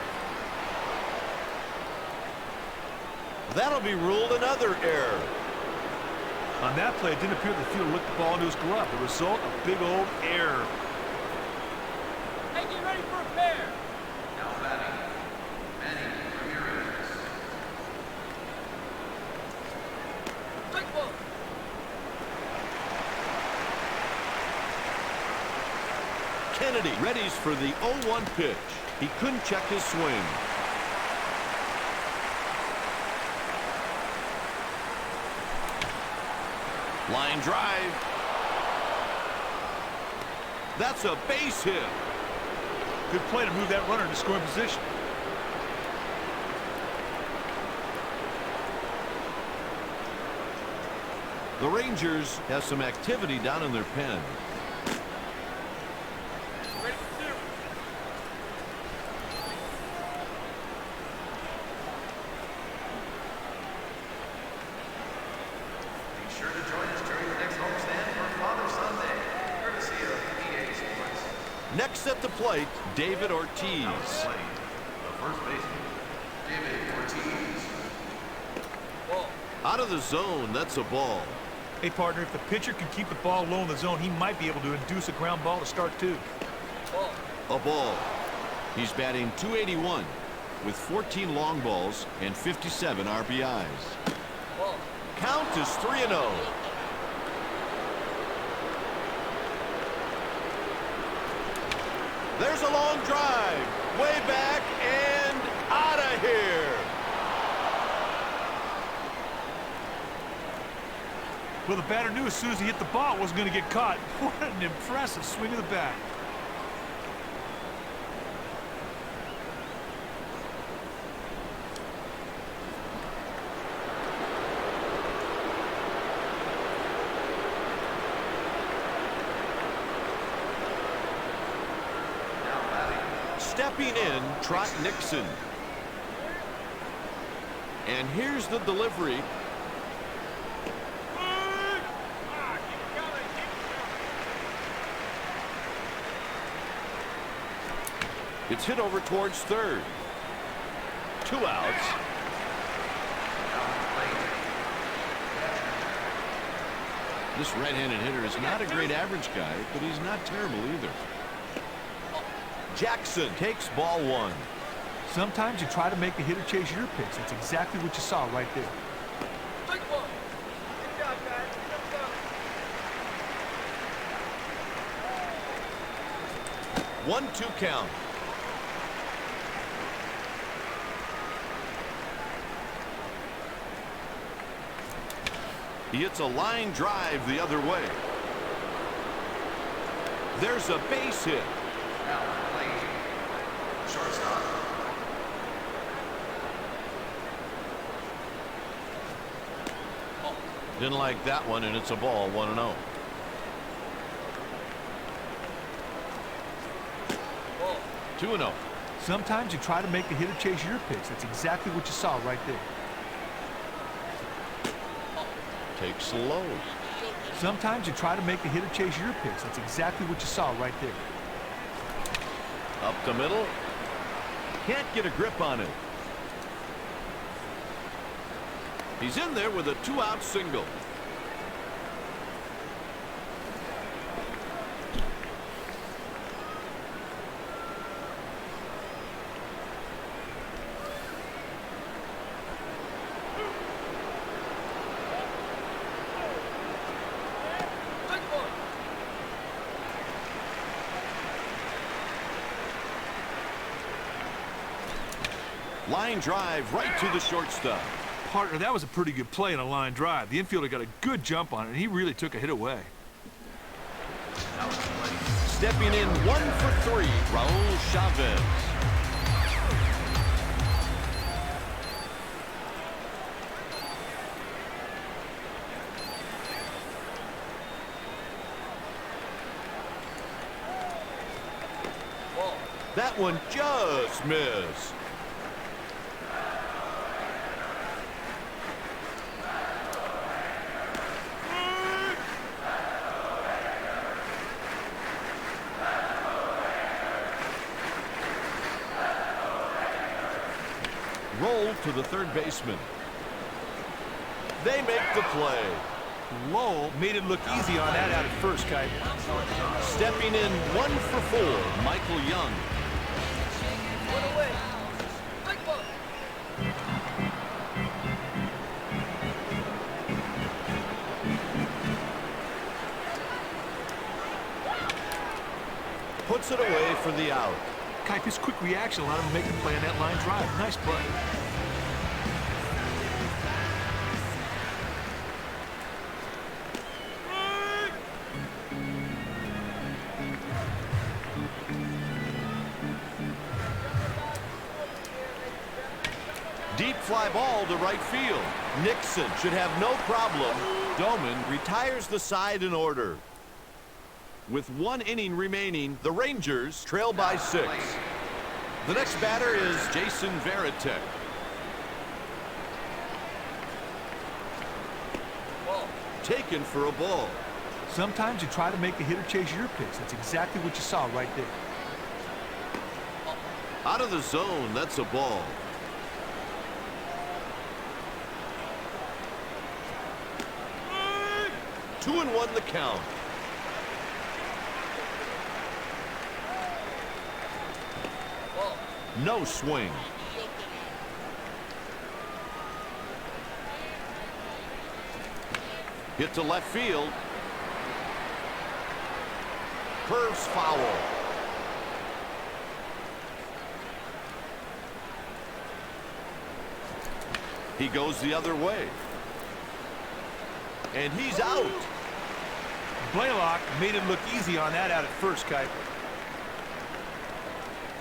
That'll be ruled another error. On that play, it didn't appear the fielder looked the ball into his glove. The result, a big old error. Hey, get ready for a pair. Now batting, Manny Ramirez. Strike ball. Kennedy readies for the 0-1 pitch. He couldn't check his swing. Line drive. That's a base hit. Good play to move that runner into scoring position. The Rangers have some activity down in their pen. Next at the plate, David Ortiz. The first baseman, David Ortiz. Out of the zone, that's a ball. Hey, partner, if the pitcher can keep the ball low in the zone, he might be able to induce a ground ball to start two. A ball. He's batting .281 with 14 long balls and 57 RBIs. Count is 3-0. There's a long drive, way back and out of here. Well, the batter knew as soon as he hit the ball it wasn't going to get caught. What an impressive swing of the bat. Stepping in, Trot Nixon. And here's the delivery. It's hit over towards third. 2 outs. This right-handed hitter is not a great average guy, but he's not terrible either. Jackson takes ball 1. Sometimes you try to make the hitter chase your pitch. That's exactly what you saw right there. 1-2 count. He hits a line drive the other way. There's a base hit. Now playing shortstop. Didn't like that one, and it's a ball, 1-0. Ball. 2-0. Sometimes you try to make the hitter chase your pitch. That's exactly what you saw right there. Takes low. Sometimes you try to make the hitter chase your pitch. That's exactly what you saw right there. Up the middle. Can't get a grip on it. He's in there with a 2-out single. Line drive right to the shortstop. Partner, that was a pretty good play on a line drive. The infielder got a good jump on it, and he really took a hit away. Stepping in 1 for 3, Raul Chavez. That one just missed. Roll to the third baseman. They make the play. Lowell made it look easy on that out at first, Kite. Stepping in 1 for 4, Michael Young. Puts it away for the out. Kite, this quick reaction allowed him to make the play on that line drive. Nice play. Deep fly ball to right field. Nixon should have no problem. Doman retires the side in order. With 1 inning remaining, the Rangers trail by 6. The next batter is Jason Varitek. Taken for a ball. Sometimes you try to make the hitter chase your pitch. That's exactly what you saw right there. Out of the zone, that's a ball. Two and one the count. No swing. Hit to left field. Curves foul. He goes the other way. And he's out. Blaylock made it look easy on that out at first, Kite.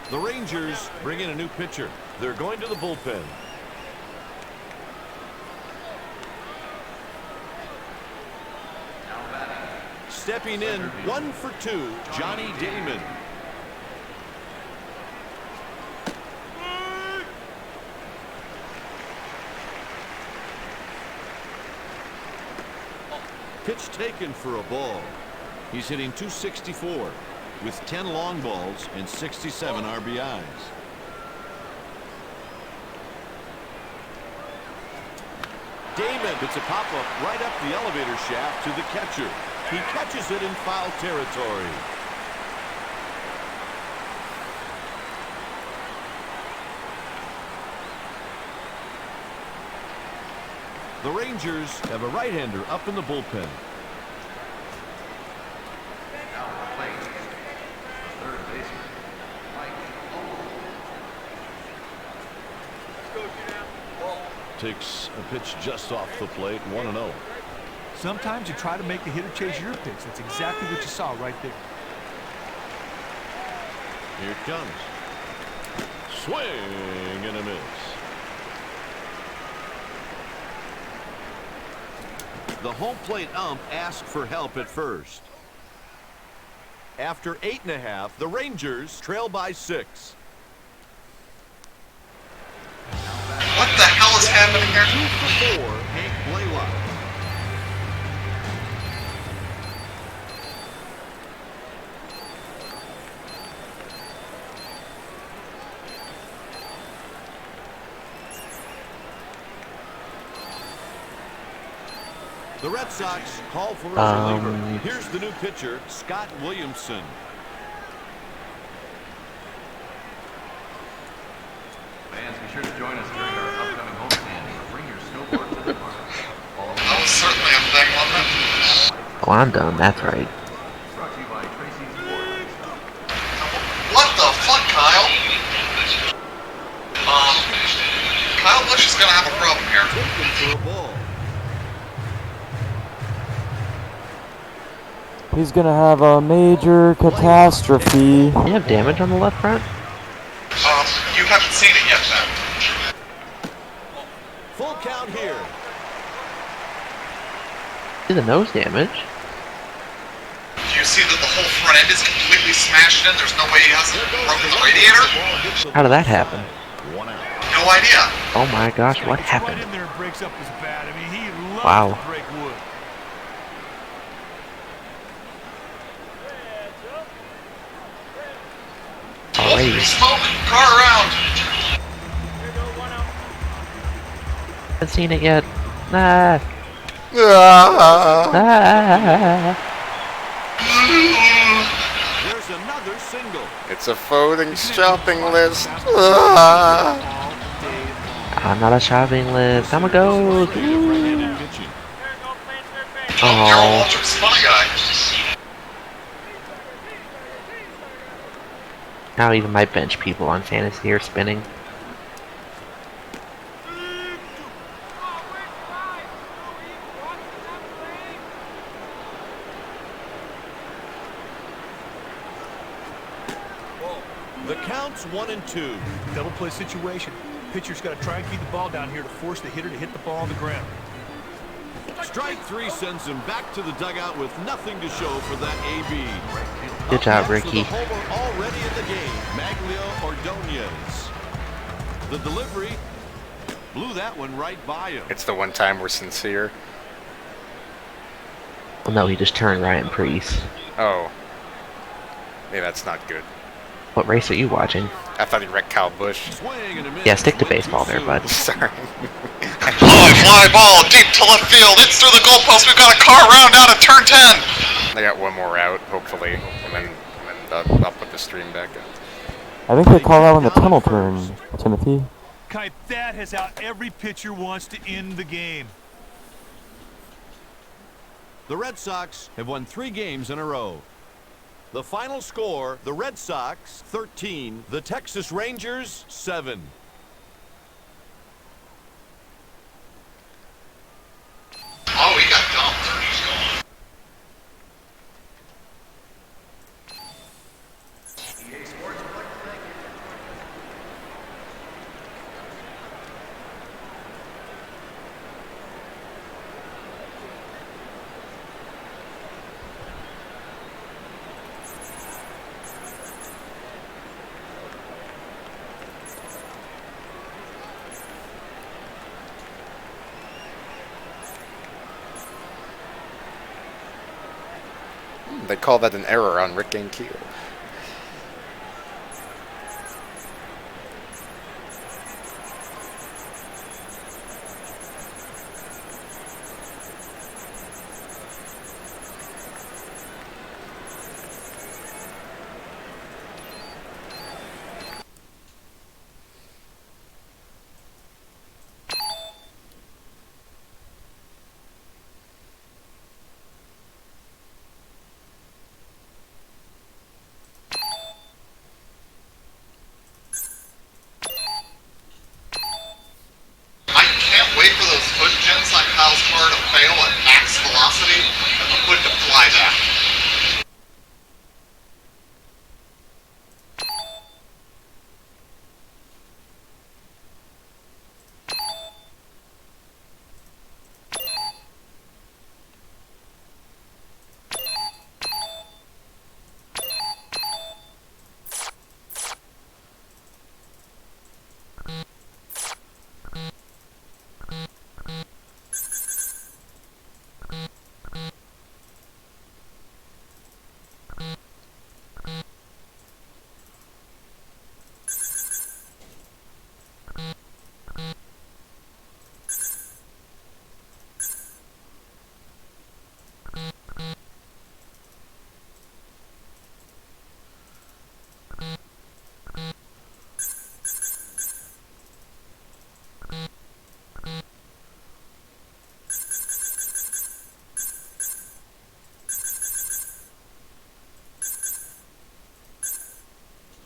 The Rangers bring in a new pitcher. They're going to the bullpen. Stepping in 1 for 2, Johnny Damon. Pitch taken for a ball. He's hitting .264 with 10 long balls and 67 RBIs. Damon hits a pop-up right up the elevator shaft to the catcher. He catches it in foul territory. The Rangers have a right-hander up in the bullpen. Takes a pitch just off the plate, 1-0. Sometimes you try to make the hitter chase your pitch. That's exactly what you saw right there. Here it comes. Swing and a miss. The home plate ump asked for help at first. After 8.5, the Rangers trail by 6. What the hell is happening here? 2 for 4, Hank Blaylock. The Red Sox call for a reliever. Here's the new pitcher, Scott Williamson. Fans, be sure to join us during our upcoming homestand or bring your snowboard to the park. That was certainly a thing, wasn't it? Oh, I'm done. That's right. Brought to you by Tracy's Board. What the fuck, Kyle? Kyle Busch is gonna have a problem here. Taken for a ball. He's gonna have a major catastrophe. You have damage on the left front? You haven't seen it yet, then. Full count here. See the nose damage. Do you see that the whole front end is completely completely smashed in. There's no way he hasn't broken the radiator. How did that happen? No idea. Oh my gosh, what happened? Right in there and breaks up his bat. I mean, he loves Wow. to break wood. Alrighty. Smoke. Car around. Haven't seen it yet. Ah. There's another single. It's a voting shopping list. I'm not a shopping list. I'm a ghost. Darryl Oh. Waltrip's funny guy. Now even my bench people on fantasy are spinning. The count's 1-2. Double play situation. Pitcher's got to try and keep the ball down here to force the hitter to hit the ball on the ground. Strike 3 sends him back to the dugout with nothing to show for that AB. Good job, Up next Ricky. with a homer already in the game, Maglio Ordonez. The delivery blew that one right by him. It's the one time we're sincere. Well, no, he just turned Ryan Preece. Oh. Yeah, that's not good. What race are you watching? I thought he wrecked Kyle Busch. Yeah, stick to baseball there, bud. Sorry. Fly ball deep to left field. It's through the goalpost. We've got a car around out of turn 10. They got one more out, hopefully, and then I'll put the stream back up. I think they call that one the tunnel turn, Timothy. Kite, that is how every pitcher wants to end the game. The Red Sox have won 3 games in a row. The final score, the Red Sox 13, the Texas Rangers 7. Oh, he got dumped. They call that an error on Rick Ankiel. Wait for those hood jets on Kyle's car to fail at max velocity, and the hood to fly back.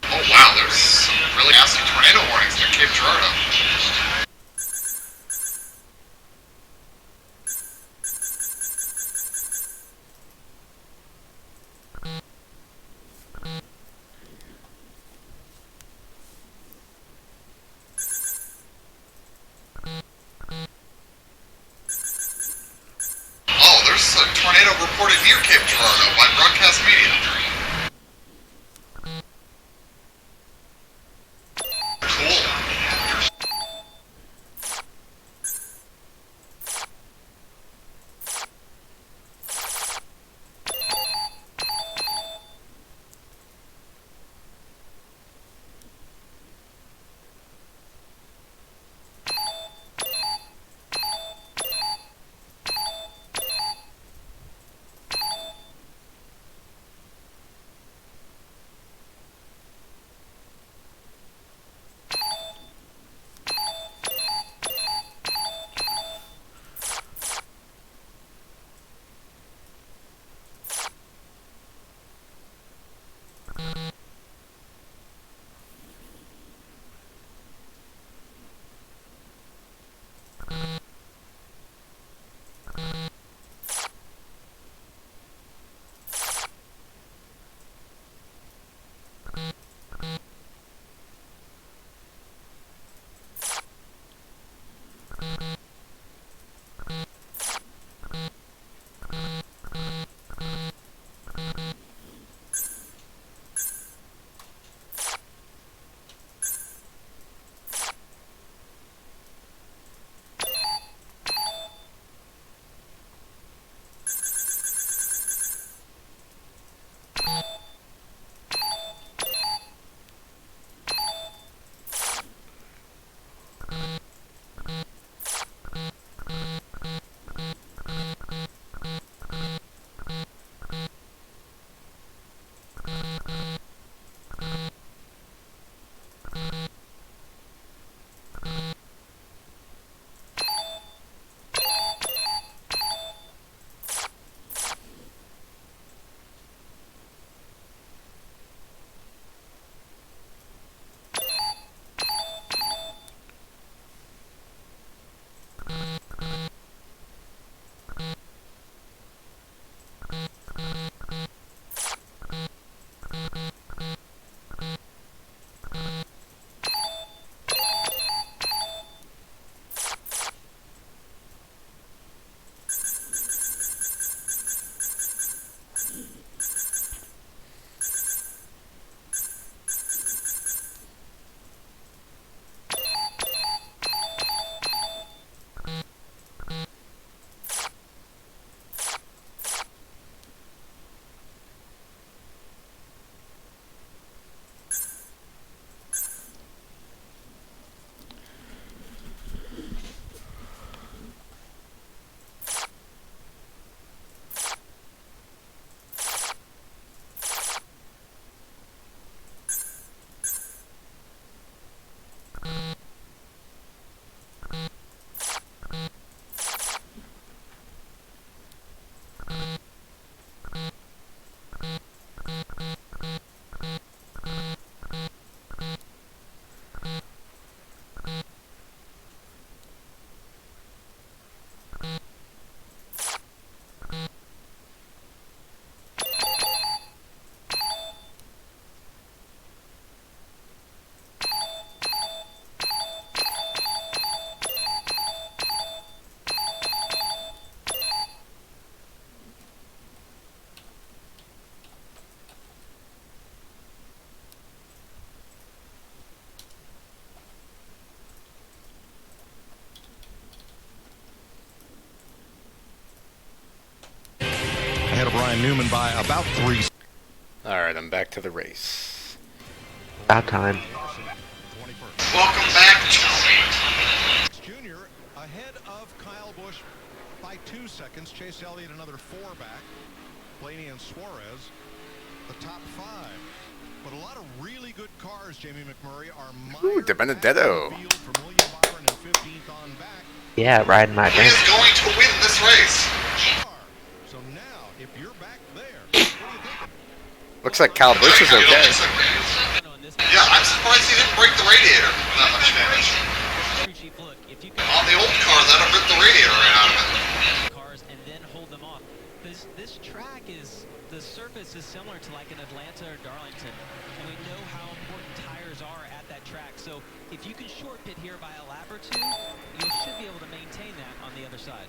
Oh wow, there's some really nasty tornado warnings near Cape Girardeau. Oh, there's a tornado reported near Cape Girardeau by Broadcast Media. behind Newman by about 3. All right, I'm back to the race. About time. Welcome back, Tony. Junior ahead of Kyle Busch by 2 seconds. Chase Elliott another 4 back. Blaney and Suarez the top 5. But a lot of really good cars, Jamie McMurray, are Ooh, De Benedetto. Yeah, riding my He bench. is going to win this race. So now, if you're back there, Looks like Kyle Busch is okay. Yeah, I'm surprised he didn't break the radiator with that much damage. On the old car, that'd have ripped the radiator right out of it. Cars and then hold them off. This track is, the surface is similar to like an Atlanta or Darlington, and we know how important tires are at that track. So if you can short pit here by a lap or 2, you should be able to maintain that on the other side.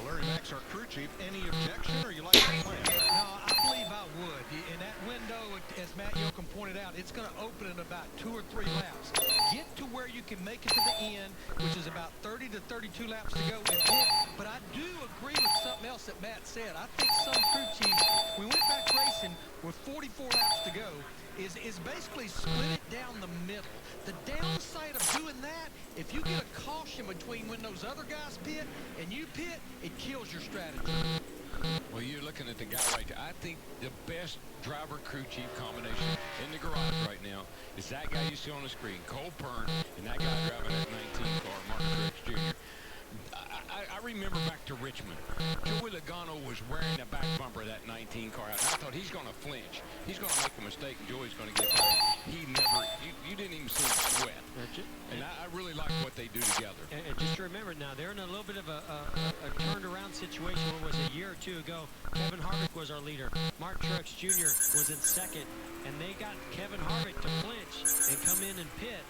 well, Larry Max, our crew chief, any objection, or you like the plan? No, I believe I would. In that window, as Matt Yoakum pointed out, it's going to open in about 2 or 3 laps. Get to where you can make it to the end, which is about 30 to 32 laps to go and pit. But I do agree with something else that Matt said. I think some crew chiefs, we went back racing with 44 laps to go, is basically split it down the middle. The downside of doing that, if you get a caution between when those other guys pit and you pit, it kills your strategy. Well, you're looking at the guy right there. I think the best driver-crew chief combination in the garage right now is that guy you see on the screen, Cole Pern, and that guy driving that 19 car, Mark Truex Jr. I remember back to Richmond. Joey Logano was wearing the back bumper of that 19 car out. And I thought he's going to flinch. He's going to make a mistake, and Joey's going to get back. He never, you didn't even see him sweat. And I really like what they do together. And just remember now, they're in a little bit of a turned around situation. What was it, a year or 2 ago? Kevin Harvick was our leader. Mark Truex Jr. was in second, and they got Kevin Harvick to flinch and come in and pit.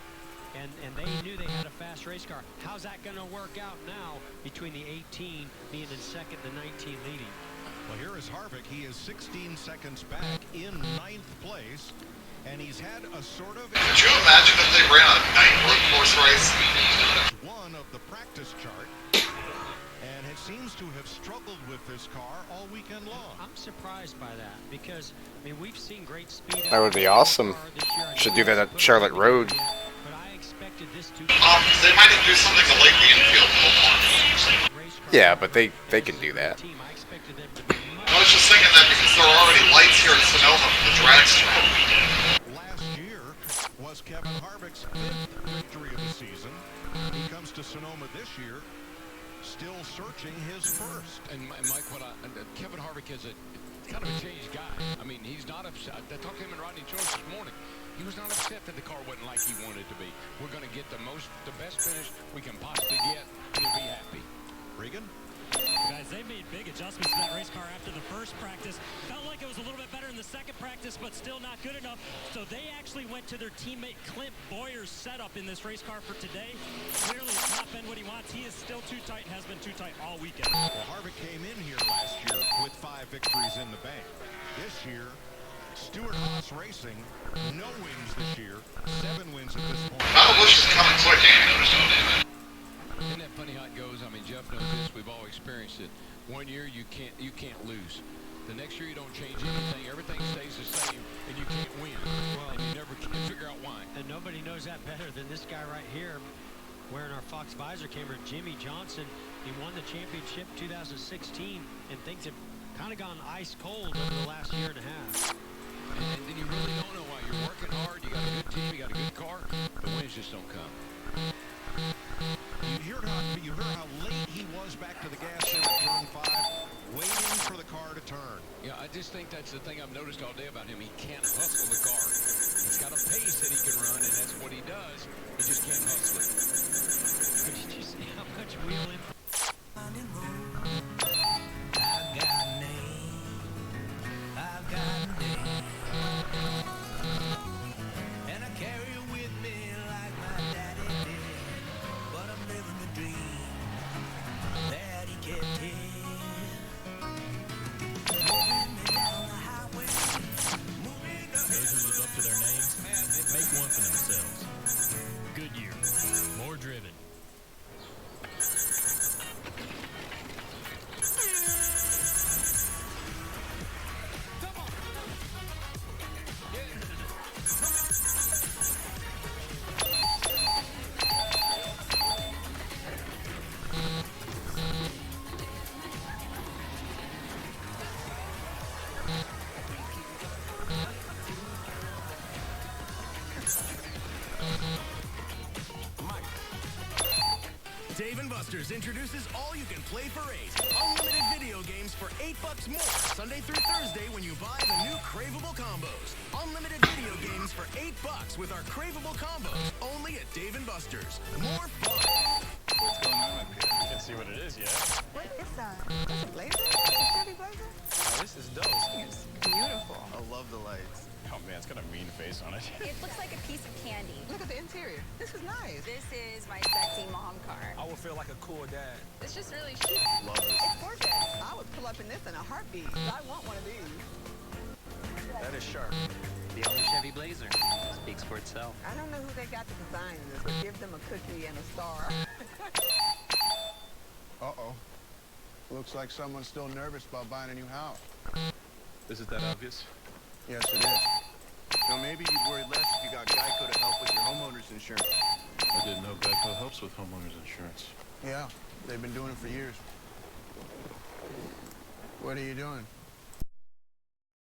And they knew they had a fast race car. How's that going to work out now between the 18 being in second and the 19 leading? Well, here is Harvick. He is 16 seconds back in 9th place. And he's had a sort of... Could you imagine if they ran a night workforce race? One of the practice chart. And it seems to have struggled with this car all weekend long. I'm surprised by that because, I mean, we've seen great speed. That would be awesome. Should do that at Charlotte Road. They might do something to Lake Infield. Yeah, but they can do that. I was just thinking that because there are already lights here in Sonoma for the drag strip. Last year was Kevin Harvick's 5th victory of the season. He comes to Sonoma this year, still searching his first. And Mike, Kevin Harvick is a kind of a changed guy. I mean, he's not upset. I talked to him and Rodney Choice this morning. He was not upset that the car wasn't like he wanted it to be. We're going to get the best finish we can possibly get, and he'll be happy. Regan? Guys, they made big adjustments to that race car after the first practice. Felt like it was a little bit better in the second practice, but still not good enough. So they actually went to their teammate Clint Bowyer's setup in this race car for today. Clearly, it's not been what he wants. He is still too tight and has been too tight all weekend. Well, Harvick came in here last year with 5 victories in the bank. This year, Stewart Haas Racing, no wins this year, 7 wins at this point. Kyle Busch is coming quick, Andy. Isn't that funny how it goes? I mean, Jeff knows this. We've all experienced it. 1 year you can't lose. The next year you don't change anything. Everything stays the same, and you can't win. And you never can figure out why. And nobody knows that better than this guy right here, wearing our Fox visor camera, Jimmy Johnson. He won the championship 2016, and things have kind of gone ice cold over the last year and a half. And then you really don't know why. You're working hard. You got a good team. You got a good car. The wins just don't come. You heard how late he was back to the gas there at turn 5, waiting for the car to turn. Yeah, I just think that's the thing I've noticed all day about him. He can't hustle the car. He's got a pace that he can run, and that's what he does. He just can't hustle it. But did you see how much wheeling? Dave & Buster's introduces all you can play for $8. Unlimited video games for $8 more. Sunday through Thursday when you buy the new Craveable Combos. Unlimited video games for $8 with our Craveable Combos. Only at Dave & Buster's. More fun. What's going on up here? I can't see what it is yet. What is that? Is it Blazer? Is it Chevy Blazer? Oh, this is dope. It's beautiful. I love the lights. Oh man, it's got a mean face on it. It looks like a piece of candy. Look at the interior. This is nice. This is my sexy mom car. I would feel like a cool dad. It's just really chic. Love this. It's gorgeous. I would pull up in this in a heartbeat. I want one of these. That is sharp. The only Chevy Blazer speaks for itself. I don't know who they got to design this, but give them a cookie and a star. Uh-oh. Looks like someone's still nervous about buying a new house. Is it that obvious? Yes, it is. So maybe you'd worry less if you got Geico to help with your homeowner's insurance. I didn't know Geico helps with homeowners insurance. Yeah, they've been doing it for years. What are you doing?